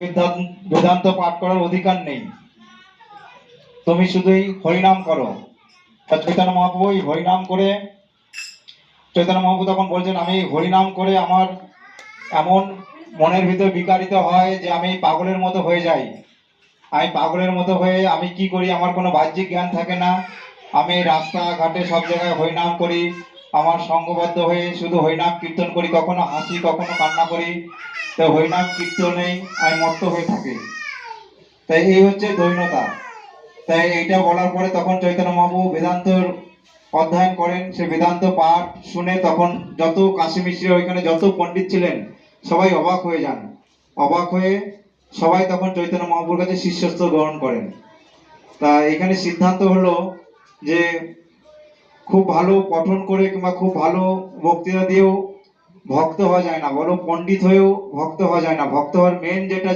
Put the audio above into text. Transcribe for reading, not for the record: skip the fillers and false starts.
বেদান্ত পাঠ করার অধিকার নেই, তুমি শুধুই হরিনাম করো। চৈতন্য মহাপ্রভু হরিনাম করে, চৈতন্য মহাপ্রভু তখন বলছেন, আমি হরিনাম করে আমার এমন মনের ভিতর বিকারিত হয় যে আমি পাগলের মতো হয়ে যাই। আমি পাগলের মতো হয়ে আমি কি করি, আমার কোনো বাহ্যিক জ্ঞান থাকে না। আমি রাস্তাঘাটে সব জায়গায় হরিনাম করি, আমার সঙ্গবদ্ধ হয়ে শুধু হরিনাম কীর্তন করি, কখনো হাসি কখনো কান্না করি। তো হরিনাম কীর্তনেই আমি মত্ত হয়ে থাকি। তাই এই হচ্ছে দৈন্যতা। তাই এইটা বলার পরে তখন চৈতন্য মহাপ্রভু বেদান্তর অধ্যয়ন করেন। সে বেদান্ত পাঠ শুনে তখন যত কাশী মিশ্র ওইখানে যত পণ্ডিত ছিলেন সবাই অবাক হয়ে যান। অবাক হয়ে সবাই তখন চৈতন্য মহাপ্রভুর কাছে শিষ্যত্ব গ্রহণ করেন। তা এখানে সিদ্ধান্ত হলো যে খুব ভালো পঠন করে কিংবা খুব ভালো বক্তৃতা দিয়েও ভক্ত হওয়া যায় না, বড় পণ্ডিত হয়েও ভক্ত হওয়া যায় না। ভক্ত হওয়ার মেন যেটা